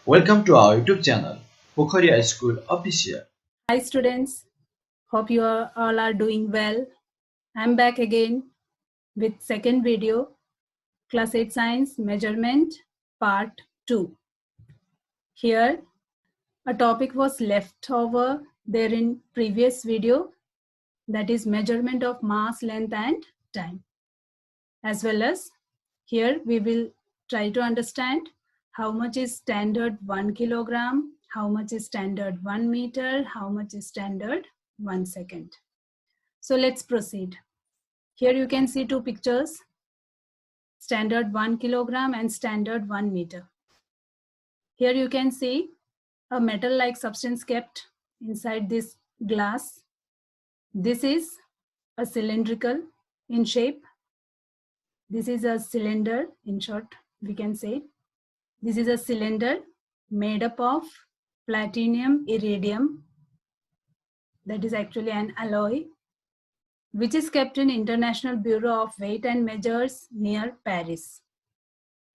Welcome to our YouTube channel, Pokhariya School Official. Hi students, hope you all are doing well. I'm back again with second video, Class 8 Science Measurement Part 2. Here a topic was left over there in previous video, that is measurement of mass, length and time. As well as here we will try to understand how much is standard 1 kilogram, how much is standard 1 meter, how much is standard 1 second. So let's proceed. Here you can see two pictures, standard 1 kilogram and standard 1 meter. Here you can see a metal-like substance kept inside this glass. This is a cylindrical in shape. This is a cylinder, in short, we can say. This is a cylinder made up of platinum iridium, that is actually an alloy, which is kept in International Bureau of Weight and Measures near Paris.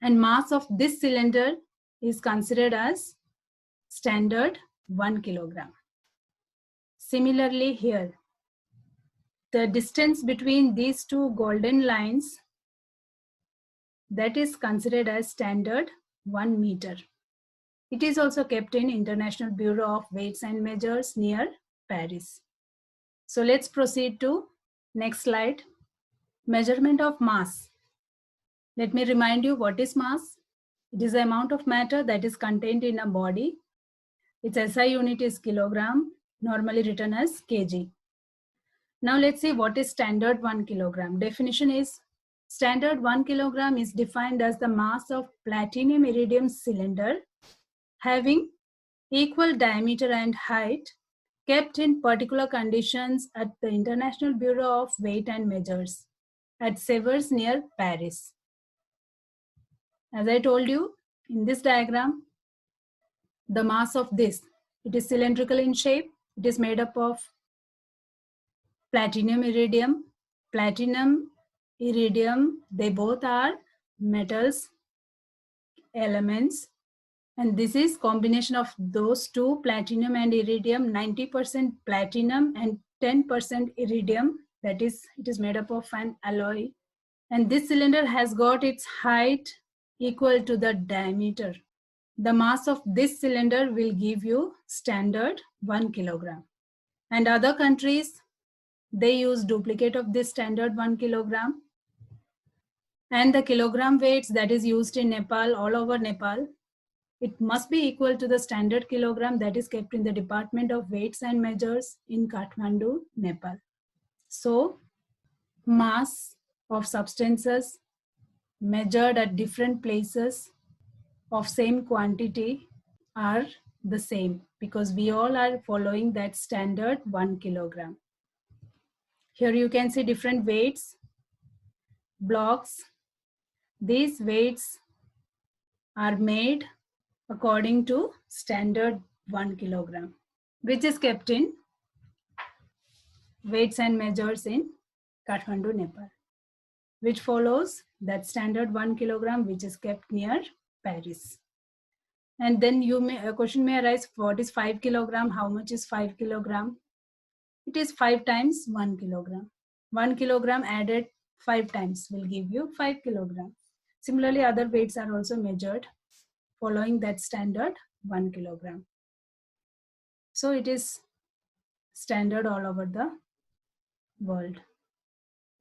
And mass of this cylinder is considered as standard 1 kilogram. Similarly here, the distance between these two golden lines, that is considered as standard 1 meter. It is also kept in International Bureau of Weights and Measures near Paris. So let's proceed to next slide. Measurement of mass. Let me remind you what is mass. It is the amount of matter that is contained in a body. Its SI unit is kilogram, normally written as kg. Now let's see what is standard 1 kilogram. Definition is, standard 1 kilogram is defined as the mass of platinum iridium cylinder having equal diameter and height kept in particular conditions at the International Bureau of Weight and Measures at Severs near Paris. As I told you in this diagram, the mass of this, it is cylindrical in shape. It is made up of platinum iridium. Platinum, iridium, they both are metals, elements. And this is combination of those two, platinum and iridium, 90% platinum and 10% iridium. That is, it is made up of an alloy. And this cylinder has got its height equal to the diameter. The mass of this cylinder will give you standard 1 kilogram. And other countries, they use duplicate of this standard 1 kilogram. And the kilogram weights that is used in Nepal, all over Nepal, it must be equal to the standard kilogram that is kept in the Department of Weights and Measures in Kathmandu, Nepal. So, mass of substances measured at different places of same quantity are the same because we all are following that standard 1 kilogram. Here you can see different weights, blocks. These weights are made according to standard 1 kilogram, which is kept in Weights and Measures in Kathmandu, Nepal, which follows that standard 1 kilogram, which is kept near Paris. And then a question may arise, what is 5 kilogram? How much is 5 kilogram? It is 5 times 1 kilogram. 1 kilogram added 5 times will give you 5 kilogram. Similarly, other weights are also measured following that standard 1 kilogram. So it is standard all over the world.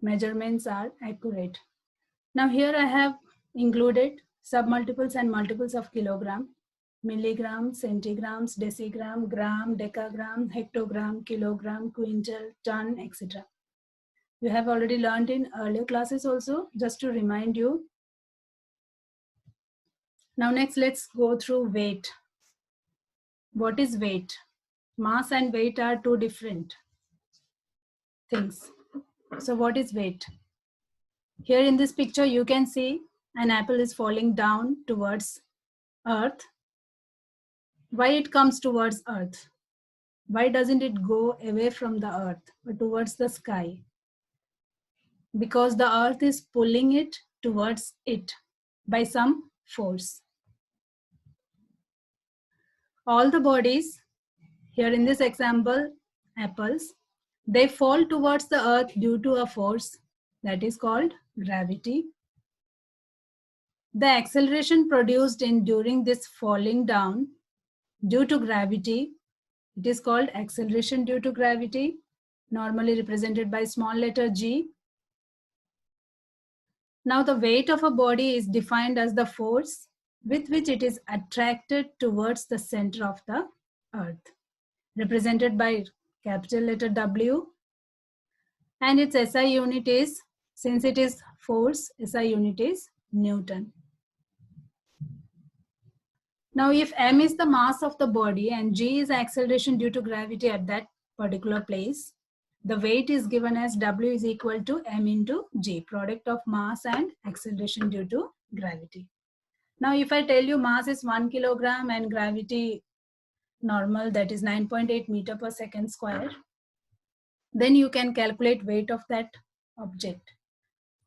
Measurements are accurate. Now here I have included submultiples and multiples of kilogram: milligram, centigrams, decigram, gram, decagram, hectogram, kilogram, quintal, ton, etc. You have already learned in earlier classes also, just to remind you. Now next, let's go through weight. What is weight? Mass and weight are two different things. So what is weight? Here in this picture, you can see an apple is falling down towards earth. Why it comes towards earth? Why doesn't it go away from the earth but towards the sky? Because the earth is pulling it towards it by some force. All the bodies, here in this example, apples, they fall towards the earth due to a force that is called gravity. The acceleration produced in during this falling down due to gravity, it is called acceleration due to gravity, normally represented by small letter g. Now the weight of a body is defined as the force with which it is attracted towards the center of the earth, represented by capital letter W, and its SI unit is, since it is force, SI unit is Newton. Now if m is the mass of the body and g is acceleration due to gravity at that particular place, the weight is given as W is equal to m into g, product of mass and acceleration due to gravity. Now if I tell you mass is 1 kilogram and gravity normal, that is 9.8 meter per second square, then you can calculate weight of that object.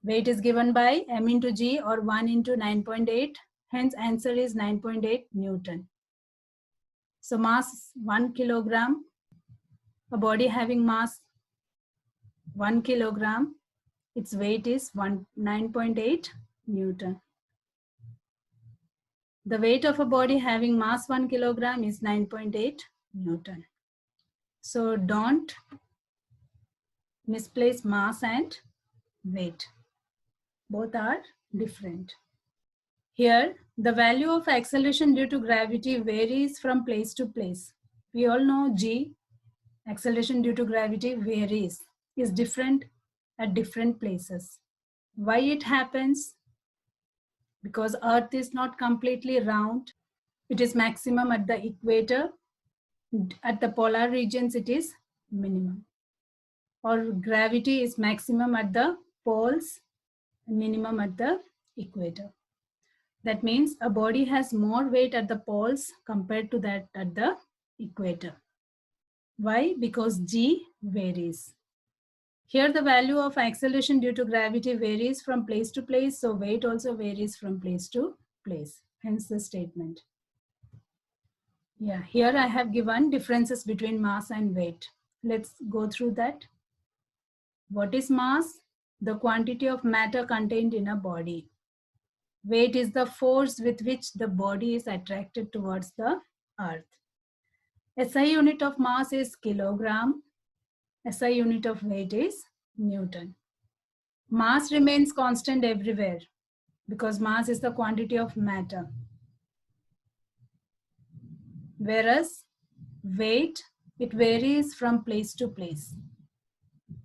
Weight is given by m into g or 1 into 9.8, hence answer is 9.8 Newton. So mass 1 kilogram, a body having mass 1 kilogram, its weight is 9.8 Newton. The weight of a body having mass 1 kilogram is 9.8 Newton. So don't misplace mass and weight. Both are different. Here, the value of acceleration due to gravity varies from place to place. We all know g, acceleration due to gravity varies, is different at different places. Why it happens? Because Earth is not completely round. It is maximum at the equator. At the polar regions, it is minimum. Or gravity is maximum at the poles, minimum at the equator. That means a body has more weight at the poles compared to that at the equator. Why? Because g varies. Here the value of acceleration due to gravity varies from place to place, so weight also varies from place to place, hence the statement. Yeah, here I have given differences between mass and weight. Let's go through that. What is mass? The quantity of matter contained in a body. Weight is the force with which the body is attracted towards the earth. SI unit of mass is kilogram. SI unit of weight is Newton. Mass remains constant everywhere because mass is the quantity of matter. Whereas weight, it varies from place to place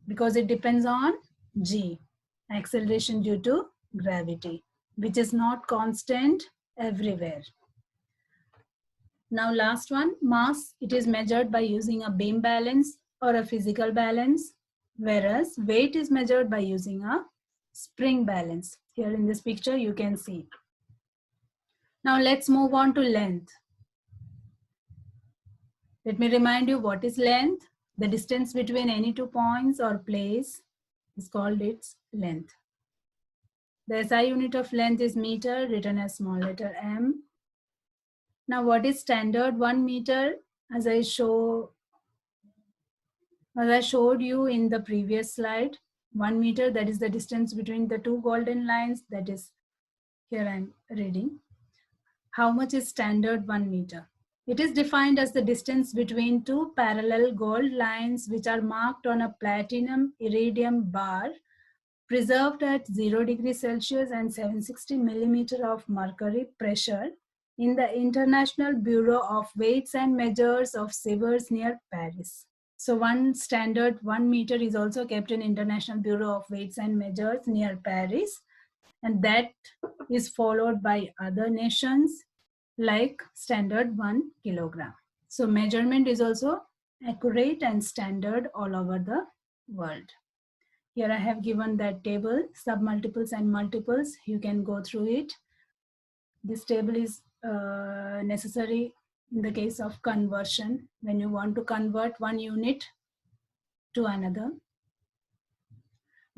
because it depends on g, acceleration due to gravity, which is not constant everywhere. Now last one, mass, it is measured by using a beam balance or a physical balance, whereas weight is measured by using a spring balance. Here in this picture you can see. Now let's move on to length. Let me remind you what is length. The distance between any 2 points or place is called its length. The SI unit of length is meter, written as small letter m. Now what is standard 1 meter? As I showed you in the previous slide, 1 meter, that is the distance between the two golden lines, that is, here I'm reading. How much is standard 1 meter? It is defined as the distance between two parallel gold lines which are marked on a platinum iridium bar preserved at 0 degrees Celsius and 760 millimeter of mercury pressure in the International Bureau of Weights and Measures of Severs near Paris. So one standard 1 meter is also kept in International Bureau of Weights and Measures near Paris, and that is followed by other nations like standard 1 kilogram. So measurement is also accurate and standard all over the world. Here I have given that table, submultiples and multiples. You can go through it. This table is necessary in the case of conversion, when you want to convert one unit to another.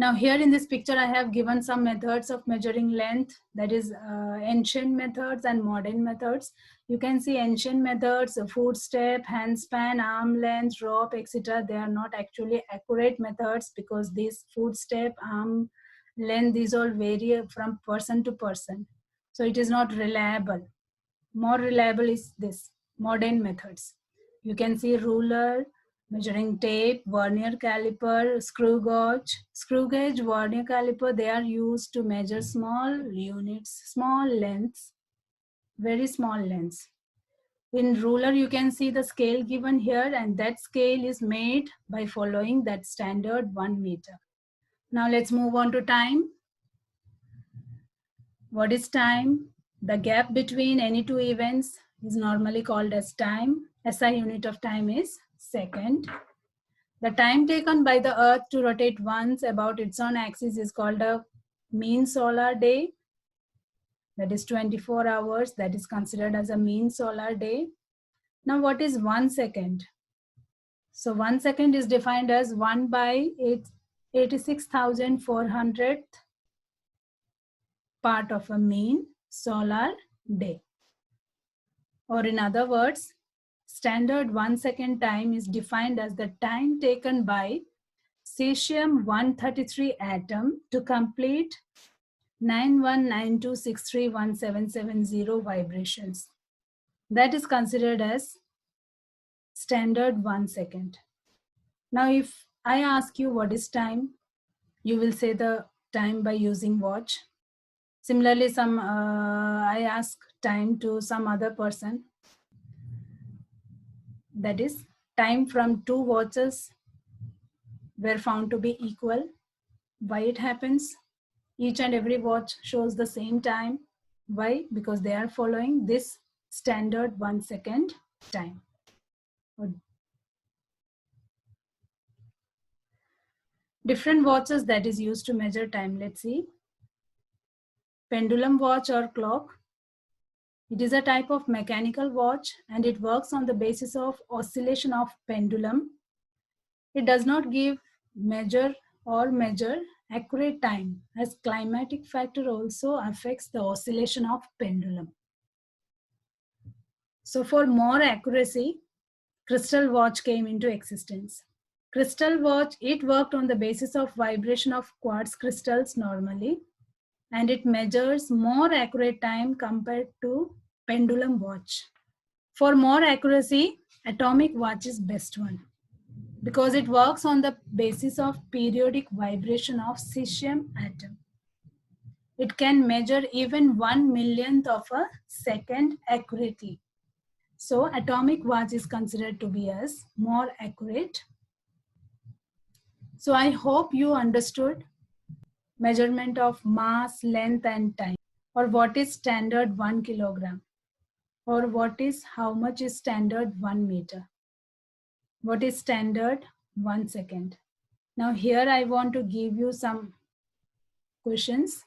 Now here in this picture, I have given some methods of measuring length, that is ancient methods and modern methods. You can see ancient methods, foot step, handspan, arm length, rope, etc. They are not actually accurate methods because these foot step, arm length, these all vary from person to person. So it is not reliable. More reliable is this, modern methods. You can see ruler, measuring tape, vernier caliper, screw gauge, vernier caliper, they are used to measure small units, small lengths, very small lengths. In ruler, you can see the scale given here, and that scale is made by following that standard 1 meter. Now let's move on to time. What is time? The gap between any two events is normally called as time. SI unit of time is second. The time taken by the Earth to rotate once about its own axis is called a mean solar day. That is 24 hours. That is considered as a mean solar day. Now, what is 1 second? So 1 second is defined as 1 by 86,400th part of a mean solar day. Or in other words, standard 1 second time is defined as the time taken by cesium-133 atom to complete 9192631770 vibrations. That is considered as standard 1 second. Now, if I ask you what is time, you will say the time by using watch. Similarly, I ask time to some other person. That is, time from two watches were found to be equal. Why it happens? Each and every watch shows the same time. Why? Because they are following this standard 1 second time. Different watches that is used to measure time. Let's see. Pendulum watch or clock. It is a type of mechanical watch and it works on the basis of oscillation of pendulum. It does not give measure accurate time, as climatic factor also affects the oscillation of pendulum. So for more accuracy, crystal watch came into existence. Crystal watch, it worked on the basis of vibration of quartz crystals normally, and it measures more accurate time compared to pendulum watch. For more accuracy, atomic watch is best one, because it works on the basis of periodic vibration of cesium atom. It can measure even 1/1,000,000th of a second accurately. So atomic watch is considered to be as more accurate. So I hope you understood measurement of mass, length and time, or what is standard 1 kilogram, or how much is standard 1 meter. What is standard 1 second? Now here I want to give you some questions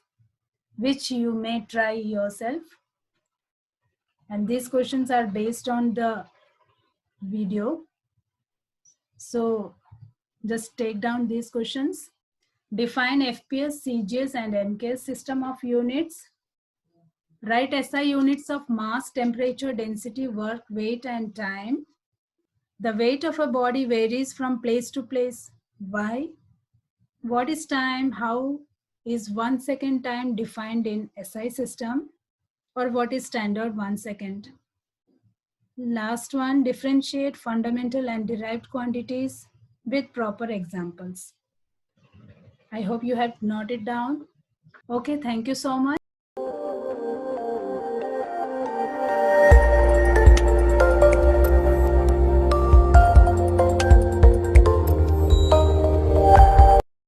which you may try yourself. And these questions are based on the video. So just take down these questions. Define FPS, CGS and MKS system of units. Write SI units of mass, temperature, density, work, weight and time. The weight of a body varies from place to place. Why? What is time? How is 1 second time defined in SI system? Or what is standard 1 second? Last one, differentiate fundamental and derived quantities with proper examples. I hope you have noted down. Okay, thank you so much.